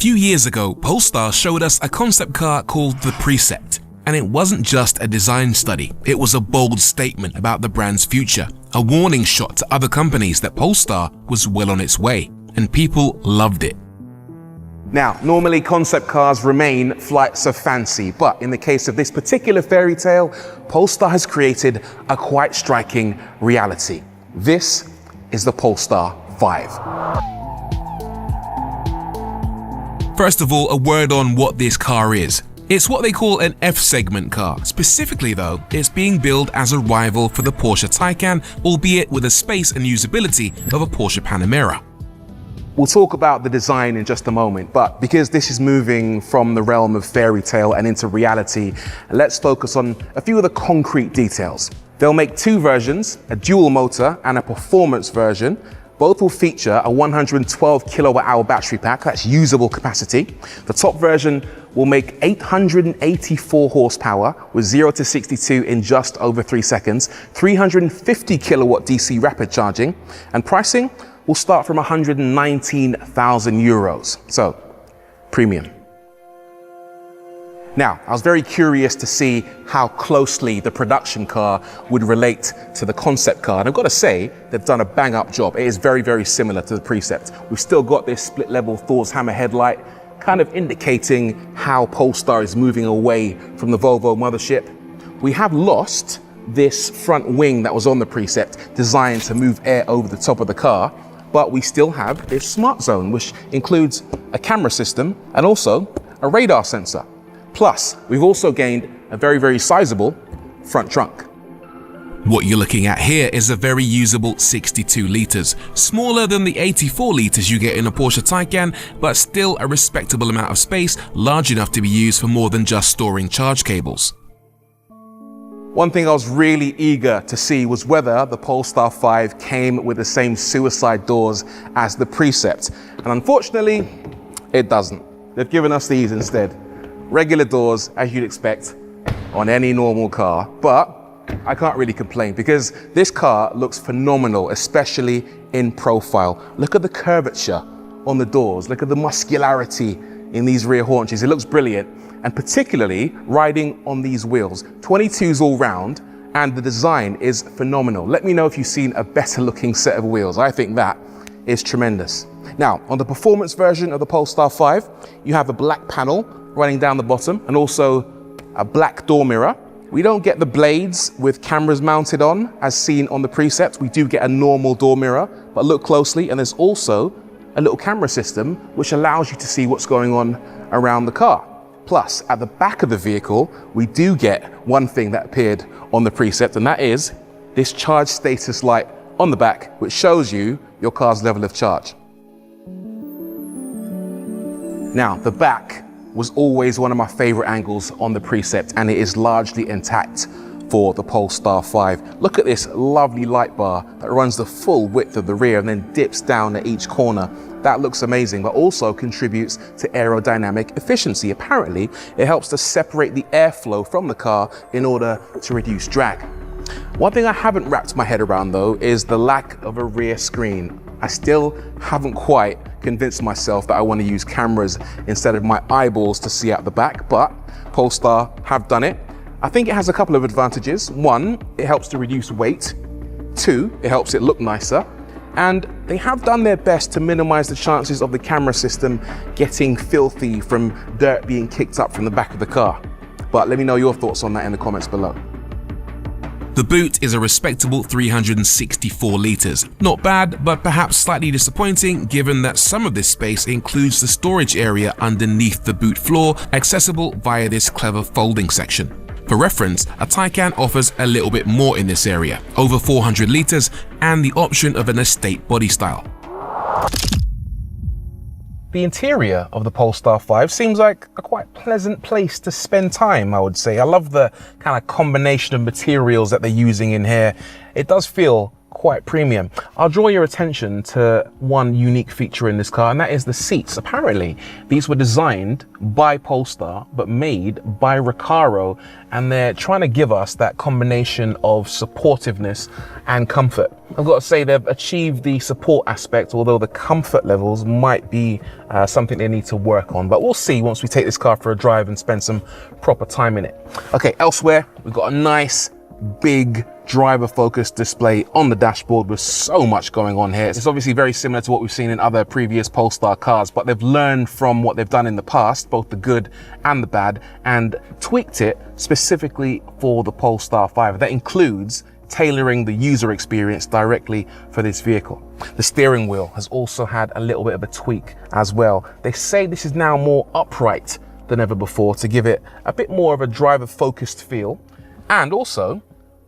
few years ago, Polestar showed us a concept car called the Precept. And it wasn't just a design study, it was a bold statement about the brand's future, a warning shot to other companies that Polestar was well on its way, and people loved it. Now, normally concept cars remain flights of fancy, but in the case of this particular fairy tale, Polestar has created a quite striking reality. This is the Polestar 5. First of all, a word on what this car is. It's what they call an F-segment car. Specifically though, it's being billed as a rival for the Porsche Taycan, albeit with the space and usability of a Porsche Panamera. We'll talk about the design in just a moment, but because this is moving from the realm of fairy tale and into reality, let's focus on a few of the concrete details. They'll make two versions, a dual motor and a performance version. Both will feature a 112 kilowatt-hour battery pack, that's usable capacity. The top version will make 884 horsepower with 0 to 62 in just over 3 seconds, 350 kilowatt DC rapid charging, and pricing will start from 119,000 euros. So, premium. Now, I was very curious to see how closely the production car would relate to the concept car. And I've got to say, they've done a bang up job. It is very, very similar to the Precept. We've still got this split level Thor's hammer headlight, kind of indicating how Polestar is moving away from the Volvo mothership. We have lost this front wing that was on the Precept, designed to move air over the top of the car. But we still have this smart zone, which includes a camera system and also a radar sensor. Plus, we've also gained a very, very sizable front trunk. What you're looking at here is a very usable 62 litres, smaller than the 84 litres you get in a Porsche Taycan, but still a respectable amount of space, large enough to be used for more than just storing charge cables. One thing I was really eager to see was whether the Polestar 5 came with the same suicide doors as the Precept. And unfortunately, it doesn't. They've given us these instead. Regular doors, as you'd expect on any normal car, but I can't really complain because this car looks phenomenal, especially in profile. Look at the curvature on the doors. Look at the muscularity in these rear haunches. It looks brilliant, and particularly riding on these wheels. 22s all round, and the design is phenomenal. Let me know if you've seen a better looking set of wheels. I think that is tremendous. Now, on the performance version of the Polestar 5, you have a black panel running down the bottom and also a black door mirror. We don't get the blades with cameras mounted on as seen on the Precept. We do get a normal door mirror, but look closely and there's also a little camera system which allows you to see what's going on around the car. Plus, at the back of the vehicle, we do get one thing that appeared on the Precept, and that is this charge status light on the back, which shows you your car's level of charge. Now, the back was always one of my favorite angles on the Precept, and it is largely intact for the Polestar 5. Look at this lovely light bar that runs the full width of the rear and then dips down at each corner. That looks amazing, but also contributes to aerodynamic efficiency. Apparently, it helps to separate the airflow from the car in order to reduce drag. One thing I haven't wrapped my head around though is the lack of a rear screen. I still haven't quite convinced myself that I want to use cameras instead of my eyeballs to see out the back, but Polestar have done it. I think it has a couple of advantages. One, it helps to reduce weight. Two, it helps it look nicer. And they have done their best to minimize the chances of the camera system getting filthy from dirt being kicked up from the back of the car. But let me know your thoughts on that in the comments below. The boot is a respectable 364 litres. Not bad, but perhaps slightly disappointing given that some of this space includes the storage area underneath the boot floor, accessible via this clever folding section. For reference, a Taycan offers a little bit more in this area, over 400 litres, and the option of an estate body style. The interior of the Polestar 5 seems like a quite pleasant place to spend time, I would say. I love the kind of combination of materials that they're using in here. It does feel quite premium. I'll draw your attention to one unique feature in this car, and that is the seats. Apparently, these were designed by Polestar, but made by Recaro, and they're trying to give us that combination of supportiveness and comfort. I've got to say they've achieved the support aspect, although the comfort levels might be something they need to work on, but we'll see once we take this car for a drive and spend some proper time in it. Okay, elsewhere, we've got a nice, big driver focused display on the dashboard with so much going on here. It's obviously very similar to what we've seen in other previous Polestar cars, but they've learned from what they've done in the past, both the good and the bad, and tweaked it specifically for the Polestar 5. That includes tailoring the user experience directly for this vehicle. The steering wheel has also had a little bit of a tweak as well. They say this is now more upright than ever before to give it a bit more of a driver focused feel. And also,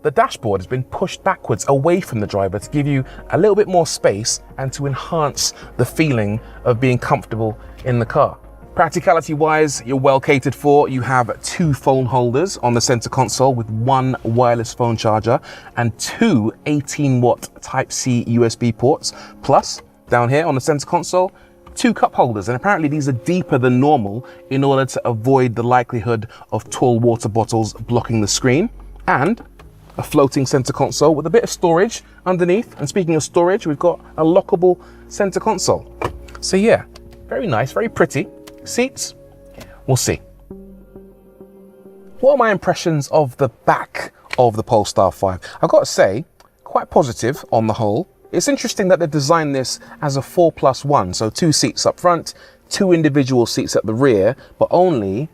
the dashboard has been pushed backwards away from the driver to give you a little bit more space and to enhance the feeling of being comfortable in the car. Practicality wise, you're well catered for. You have 2 phone holders on the center console with 1 wireless phone charger and 2 18-watt Type-C USB ports. Plus, down here on the center console, 2 cup holders, and apparently these are deeper than normal in order to avoid the likelihood of tall water bottles blocking the screen. And a floating center console with a bit of storage underneath. And speaking of storage, we've got a lockable center console. So yeah, very nice, very pretty. Seats, we'll see. What are my impressions of the back of the Polestar 5? I've got to say, quite positive on the whole. It's interesting that they designed this as a 4+1, so 2 seats up front, 2 individual seats at the rear, but only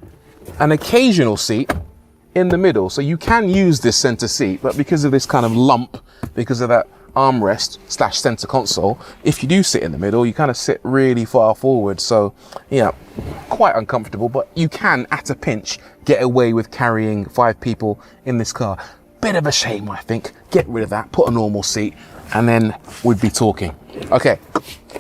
an occasional seat in the middle. So you can use this center seat, but because of this kind of lump, because of that armrest / center console, if you do sit in the middle, you kind of sit really far forward. So yeah, quite uncomfortable, but you can at a pinch get away with carrying 5 people in this car. Bit of a shame, I think. Get rid of that, put a normal seat, and then we'd be talking. Okay,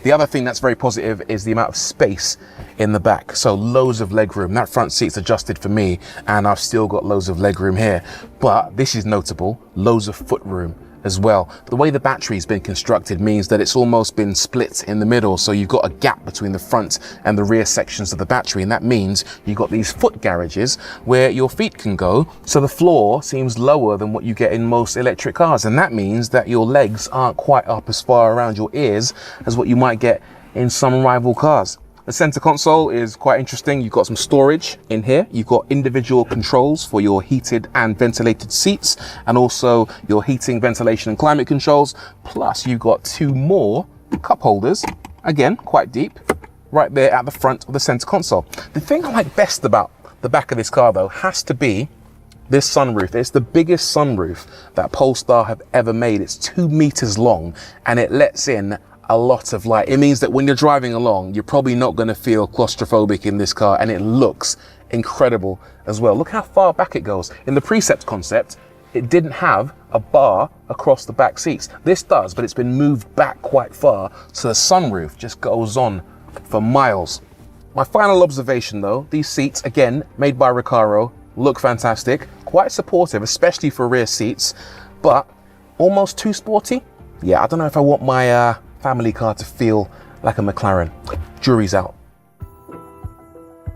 the other thing that's very positive is the amount of space in the back. So loads of leg room. That front seat's adjusted for me, and I've still got loads of leg room here. But this is notable, loads of foot room as well. The way the battery's been constructed means that it's almost been split in the middle, so you've got a gap between the front and the rear sections of the battery, and that means you've got these foot garages where your feet can go, so the floor seems lower than what you get in most electric cars, and that means that your legs aren't quite up as far around your ears as what you might get in some rival cars. The center console is quite interesting. You've got some storage in here. You've got individual controls for your heated and ventilated seats, and also your heating, ventilation, and climate controls. Plus, you've got 2 more cup holders, again, quite deep, right there at the front of the center console. The thing I like best about the back of this car, though, has to be this sunroof. It's the biggest sunroof that Polestar have ever made. It's 2 meters long, and it lets in a lot of light. It means that when you're driving along, you're probably not going to feel claustrophobic in this car, and it looks incredible as well. Look how far back it goes. In the Precept concept, it didn't have a bar across the back seats. This does, but it's been moved back quite far, so the sunroof just goes on for miles. My final observation though, these seats, again, made by Recaro, look fantastic, quite supportive, especially for rear seats, but almost too sporty. Yeah, I don't know if I want my family car to feel like a McLaren. Jury's out.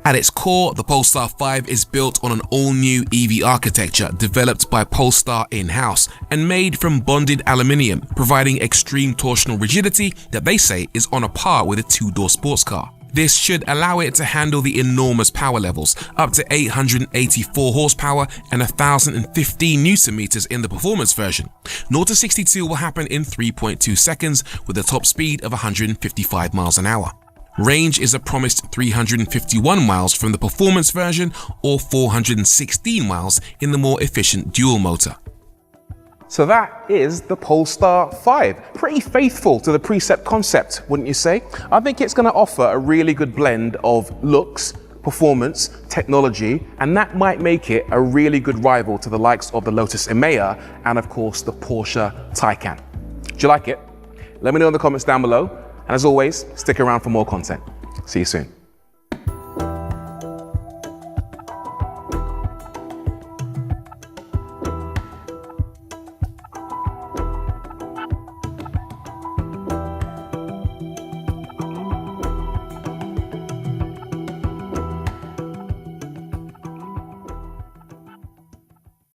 At its core, the Polestar 5 is built on an all-new EV architecture developed by Polestar in-house and made from bonded aluminium, providing extreme torsional rigidity that they say is on a par with a 2-door sports car. This should allow it to handle the enormous power levels, up to 884 horsepower and 1,015 Newton meters in the performance version. 0 to 62 will happen in 3.2 seconds with a top speed of 155 miles an hour. Range is a promised 351 miles from the performance version or 416 miles in the more efficient dual motor. So that is the Polestar 5. Pretty faithful to the Precept concept, wouldn't you say? I think it's going to offer a really good blend of looks, performance, technology, and that might make it a really good rival to the likes of the Lotus Emea and of course the Porsche Taycan. Do you like it? Let me know in the comments down below. And as always, stick around for more content. See you soon.